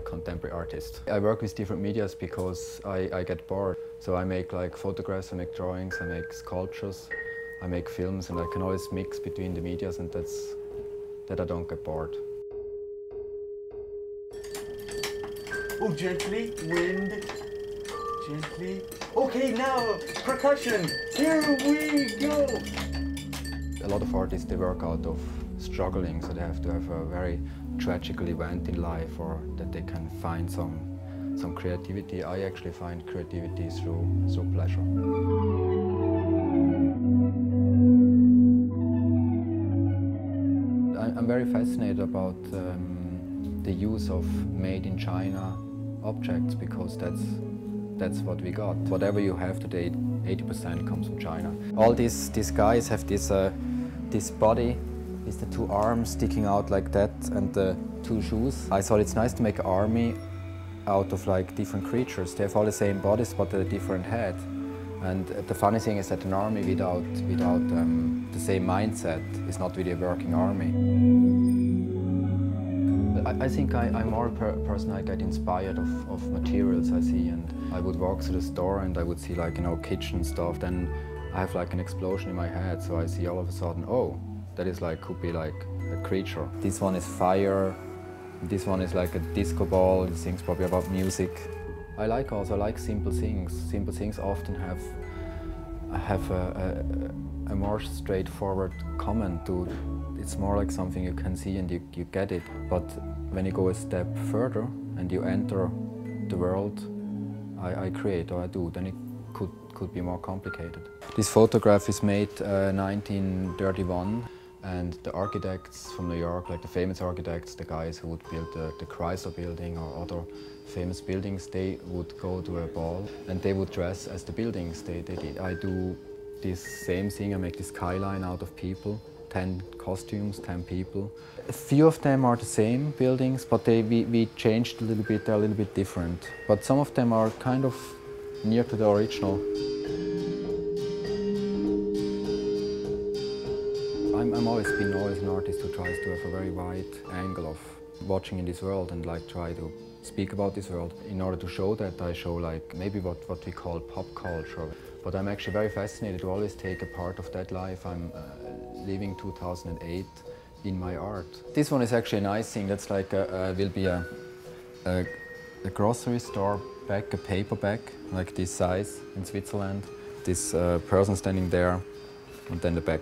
contemporary artist. I work with different medias because I get bored. So I make like photographs, I make drawings, I make sculptures, I make films, and I can always mix between the medias, and that I don't get bored. Oh, gently, wind, gently. Okay, now percussion. Here we go. A lot of artists, they work out of struggling, so they have to have a very tragical event in life, or that they can find some creativity. I actually find creativity through pleasure. I'm very fascinated about the use of made in China objects, because that's what we got. Whatever you have today, 80% comes from China. All these guys have this body with the two arms sticking out like that and the two shoes. I thought it's nice to make an army out of like different creatures. They have all the same bodies but a different head. And the funny thing is that an army without the same mindset is not really a working army. I think I'm more a person. I get inspired of materials I see, and I would walk to the store and I would see like, you know, kitchen stuff. Then I have like an explosion in my head, so I see all of a sudden, oh, that is like, could be like a creature. This one is fire, this one is like a disco ball, this thing's probably about music. I like simple things. Simple things often have a more straightforward comment to. It's more like something you can see and you get it. But when you go a step further and you enter the world I create or I do, then it could be more complicated. This photograph is made 1931, and the architects from New York, like the famous architects, the guys who would build the Chrysler building or other famous buildings, they would go to a ball and they would dress as the buildings they did. I do this same thing. I make this skyline out of people. 10 costumes, 10 people. A few of them are the same buildings, but we changed a little bit, they're a little bit different. But some of them are kind of near to the original. I'm always an artist who tries to have a very wide angle of watching in this world and like try to speak about this world. In order to show that, I show like maybe what we call pop culture. But I'm actually very fascinated to always take a part of that life. I'm living 2008 in my art. This one is actually a nice thing. That's like will be a grocery store bag, a paper bag, like this size in Switzerland. This person standing there, and then the bag.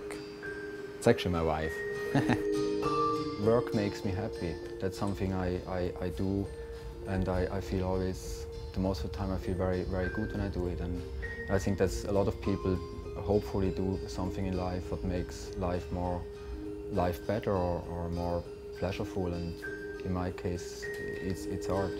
It's actually my wife. Work makes me happy. That's something I do, and I feel always, the most of the time I feel very, very good when I do it. And I think that's a lot of people hopefully do something in life that makes life better or more pleasureful, and in my case it's art.